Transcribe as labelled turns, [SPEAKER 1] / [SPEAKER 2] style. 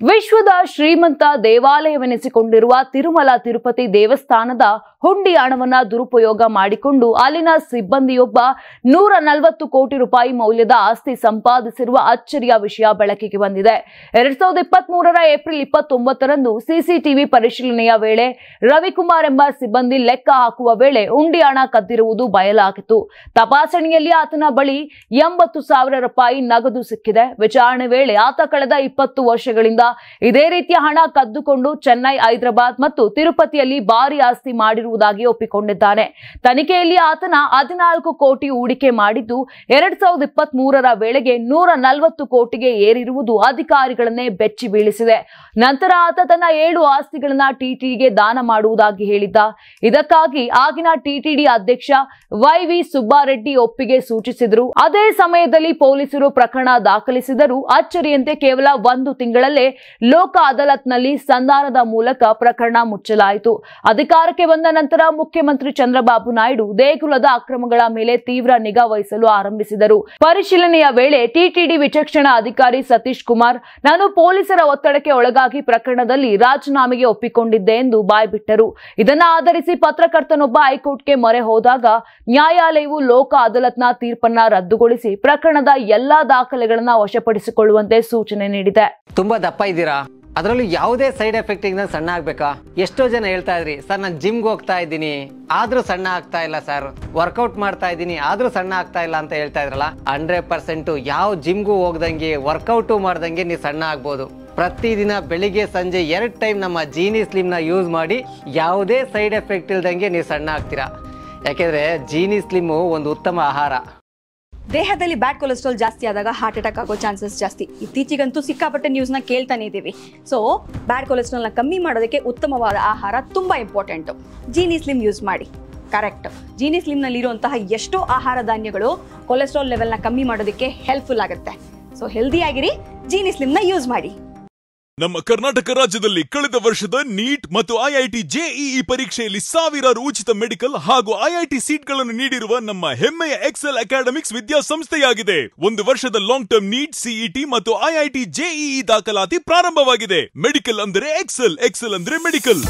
[SPEAKER 1] ವಿಶ್ವದ ಶ್ರೀಮಂತ ದೇವಾಲಯವೆನಿಸಿಕೊಂಡಿರುವ ತಿರುಮಲ ತಿರುಪತಿ ದೇವಸ್ಥಾನದ ಹುಂಡಿ ಹಣವನ್ನ ದುರುಪಯೋಗ ಮಾಡಿಕೊಂಡು ಅಲ್ಲಿನ ಸಿಬ್ಬಂದಿಯೊಬ್ಬ 140 ಕೋಟಿ ರೂಪಾಯಿ ಮೌಲ್ಯದ ಆಸ್ತಿ ಸಂಪಾದಿಸಿರುವ ಅಚ್ಚರಿಯ ವಿಷಯ ಬೆಳಕಿಗೆ ಬಂದಿದೆ. 2023ರ ಏಪ್ರಿಲ್ 29ರಂದು ಸಿಸಿಟಿವಿ ಪರಿಶೀಲನೆಯ ವೇಳೆ ರವಿಕುಮಾರ್ ಎಂಬ ಸಿಬ್ಬಂದಿ ಲೆಕ್ಕ ಹಾಕುವ ವೇಳೆ ಹುಂಡಿ ಹಣ ಕದ್ದಿರುವುದು ಬಯಲಾಗಿತ್ತು. ತಪಾಸಣೆಯಲ್ಲಿ ಆತನ ಬಳಿ 80,000 ರೂಪಾಯಿ ನಗದು ಸಿಕ್ಕಿದೆ. ವಿಚಾರಣೆ ವೇಳೆ ಆತ ಕಳೆದ 20 ವರ್ಷಗಳಿಂದ ಇದೇ ರೀತಿಯ ಹಣ ಕದ್ದುಕೊಂಡು ಚೆನ್ನೈ, ಹೈದರಾಬಾದ್ ಮತ್ತು ತಿರುಪತಿಯಲ್ಲಿ ಭಾರಿ ಆಸ್ತಿ ಮಾಡಿರುವುದಾಗಿ ಒಪ್ಪಿಕೊಂಡಿದ್ದಾನೆ. ತನಿಖೆಯಲ್ಲಿ ಆತನ 14 ಕೋಟಿ ಹೂಡಿಕೆ ಮಾಡಿದ್ದು 2023ರ ವೇಳೆಗೆ 140 ಕೋಟಿಗೆ ಏರಿರುವುದು ಅಧಿಕಾರಿಗಳನ್ನೇ ಬೆಚ್ಚಿ ಬೀಳಿಸಿದೆ. ನಂತರ ಆತ ತನ್ನ 7 ಆಸ್ತಿಗಳನ್ನ ಟಿಟಿಡಿಗೆ ದಾನ ಮಾಡುವುದಾಗಿ ಹೇಳಿದ್ದ. ಇದಕ್ಕಾಗಿ ಆಗಿನ ಟಿಟಿಡಿ ಅಧ್ಯಕ್ಷ ವೈ.ವಿ. ಸುಬ್ಬಾರೆಡ್ಡಿ ಒಪ್ಪಿಗೆ ಸೂಚಿಸಿದರು. ಅದೇ ಸಮಯದಲ್ಲಿ ಪೊಲೀಸರು ಪ್ರಕರಣ ದಾಖಲಿಸಿದರು. ಅಚ್ಚರಿಯಂತೆ ಕೇವಲ 1 ತಿಂಗಳಲ್ಲೇ ಲೋಕ ಅದಾಲತ್ನಲ್ಲಿ ಸಂಧಾನದ ಮೂಲಕ ಪ್ರಕರಣ ಮುಚ್ಚಲಾಯಿತು. ಅಧಿಕಾರಕ್ಕೆ ಬಂದ ನಂತರ ಮುಖ್ಯಮಂತ್ರಿ ಚಂದ್ರಬಾಬು ನಾಯ್ಡು ದೇಗುಲದ ಅಕ್ರಮಗಳ ಮೇಲೆ ತೀವ್ರ ನಿಗಾ ವಹಿಸಲು ಆರಂಭಿಸಿದರು. ಪರಿಶೀಲನೆಯ ವೇಳೆ ಟಿಟಿಡಿ ವಿಚಕ್ಷಣಾ ಅಧಿಕಾರಿ ಸತೀಶ್ ಕುಮಾರ್, ನಾನು ಪೊಲೀಸರ ಒತ್ತಡಕ್ಕೆ ಒಳಗಾಗಿ ಪ್ರಕರಣದಲ್ಲಿ ರಾಜೀನಾಮೆಗೆ ಒಪ್ಪಿಕೊಂಡಿದ್ದೆ ಎಂದು ಬಾಯ್ಬಿಟ್ಟರು. ಇದನ್ನ ಆಧರಿಸಿ ಪತ್ರಕರ್ತನೊಬ್ಬ ಹೈಕೋರ್ಟ್ಗೆ ಮೊರೆ ಹೋದಾಗ ನ್ಯಾಯಾಲಯವು ಲೋಕ ಅದಾಲತ್ನ ತೀರ್ಪನ್ನ ರದ್ದುಗೊಳಿಸಿ ಪ್ರಕರಣದ ಎಲ್ಲಾ ದಾಖಲೆಗಳನ್ನ ವಶಪಡಿಸಿಕೊಳ್ಳುವಂತೆ ಸೂಚನೆ ನೀಡಿದೆ.
[SPEAKER 2] ತುಂಬಾ ದಪ್ಪ ಇದ್ದೀರಾ, ಅದರಲ್ಲೂ ಯಾವುದೇ ಸೈಡ್ ಎಫೆಕ್ಟ್ ಇಂದ ಸಣ್ಣ ಆಗ್ಬೇಕಾ? ಎಷ್ಟೋ ಜನ ಹೇಳ್ತಾ ಇದ್ರಿ, ಸರ್ ನಾನು ಜಿಮ್ಗೆ ಹೋಗ್ತಾ ಇದ್ದೀನಿ ಆದ್ರೂ ಸಣ್ಣ ಆಗ್ತಾ ಇಲ್ಲ ಸರ್, ವರ್ಕೌಟ್ ಮಾಡ್ತಾ ಇದ್ದೀನಿ ಆದ್ರೂ ಸಣ್ಣ ಆಗ್ತಾ ಇಲ್ಲ ಅಂತ ಹೇಳ್ತಾ ಇದ್ರಲ್ಲ. 100% ಯಾವ ಜಿಮ್ಗೂ ಹೋಗ್ದಂಗೆ ವರ್ಕೌಟು ಮಾಡ್ದಂಗೆ ನೀವು ಸಣ್ಣ ಆಗ್ಬೋದು. ಪ್ರತಿದಿನ ಬೆಳಿಗ್ಗೆ ಸಂಜೆ 2 ಟೈಮ್ ನಮ್ಮ ಜೀನಿ ಸ್ಲಿಮ್ ನ ಯೂಸ್ ಮಾಡಿ ಯಾವುದೇ ಸೈಡ್ ಎಫೆಕ್ಟ್ ಇಲ್ದಂಗೆ ನೀವು ಸಣ್ಣ ಆಗ್ತೀರಾ. ಯಾಕೆಂದ್ರೆ ಜೀನಿ ಸ್ಲಿಮ್ ಒಂದು ಉತ್ತಮ ಆಹಾರ.
[SPEAKER 3] ದೇಹದಲ್ಲಿ ಬ್ಯಾಡ್ ಕೊಲೆಸ್ಟ್ರಾಲ್ ಜಾಸ್ತಿ ಆದಾಗ ಹಾರ್ಟ್ ಅಟ್ಯಾಕ್ ಆಗೋ ಚಾನ್ಸಸ್ ಜಾಸ್ತಿ. ಇತ್ತೀಚೆಗಂತೂ ಸಿಕ್ಕಾಪಟ್ಟೆ ನ್ಯೂಸ್ನ ಕೇಳ್ತಾನೆ ಇದ್ದೀವಿ. ಸೊ ಬ್ಯಾಡ್ ಕೊಲೆಸ್ಟ್ರಾಲ್ನ ಕಮ್ಮಿ ಮಾಡೋದಕ್ಕೆ ಉತ್ತಮವಾದ ಆಹಾರ ತುಂಬ ಇಂಪಾರ್ಟೆಂಟು. ಜೀನಿ ಸ್ಲಿಮ್ ಯೂಸ್ ಮಾಡಿ. ಕರೆಕ್ಟ್, ಜೀನಿ ಸ್ಲಿಮ್ನಲ್ಲಿರುವಂತಹ ಎಷ್ಟೋ ಆಹಾರ ಧಾನ್ಯಗಳು ಕೊಲೆಸ್ಟ್ರಾಲ್ ಲೆವೆಲ್ನ ಕಮ್ಮಿ ಮಾಡೋದಕ್ಕೆ ಹೆಲ್ಪ್ಫುಲ್ ಆಗುತ್ತೆ. ಸೊ ಹೆಲ್ದಿಯಾಗಿರಿ, ಜೀನಿ ಸ್ಲಿಮ್ನ ಯೂಸ್ ಮಾಡಿ.
[SPEAKER 4] ನಮ್ಮ ಕರ್ನಾಟಕ ರಾಜ್ಯದಲ್ಲಿ ಕಳೆದ ವರ್ಷದ ನೀಟ್ ಮತ್ತು ಐಐಟಿ ಜೆಇಇ ಪರೀಕ್ಷೆಯಲ್ಲಿ ಸಾವಿರಾರು ಉಚಿತ ಮೆಡಿಕಲ್ ಹಾಗೂ ಐಐಟಿ ಸೀಟ್ಗಳನ್ನು ನೀಡಿರುವ ನಮ್ಮ ಹೆಮ್ಮೆಯ ಎಕ್ಸೆಲ್ ಅಕಾಡೆಮಿಕ್ಸ್ ವಿದ್ಯಾಸಂಸ್ಥೆಯಾಗಿದೆ. 1 ವರ್ಷದ ಲಾಂಗ್ ಟರ್ಮ್ ನೀಟ್, ಸಿಇಟಿ ಮತ್ತು ಐಐಟಿ ಜೆಇಇ ದಾಖಲಾತಿ ಪ್ರಾರಂಭವಾಗಿದೆ. ಮೆಡಿಕಲ್ ಅಂದರೆ ಎಕ್ಸೆಲ್, ಎಕ್ಸೆಲ್ ಅಂದರೆ ಮೆಡಿಕಲ್.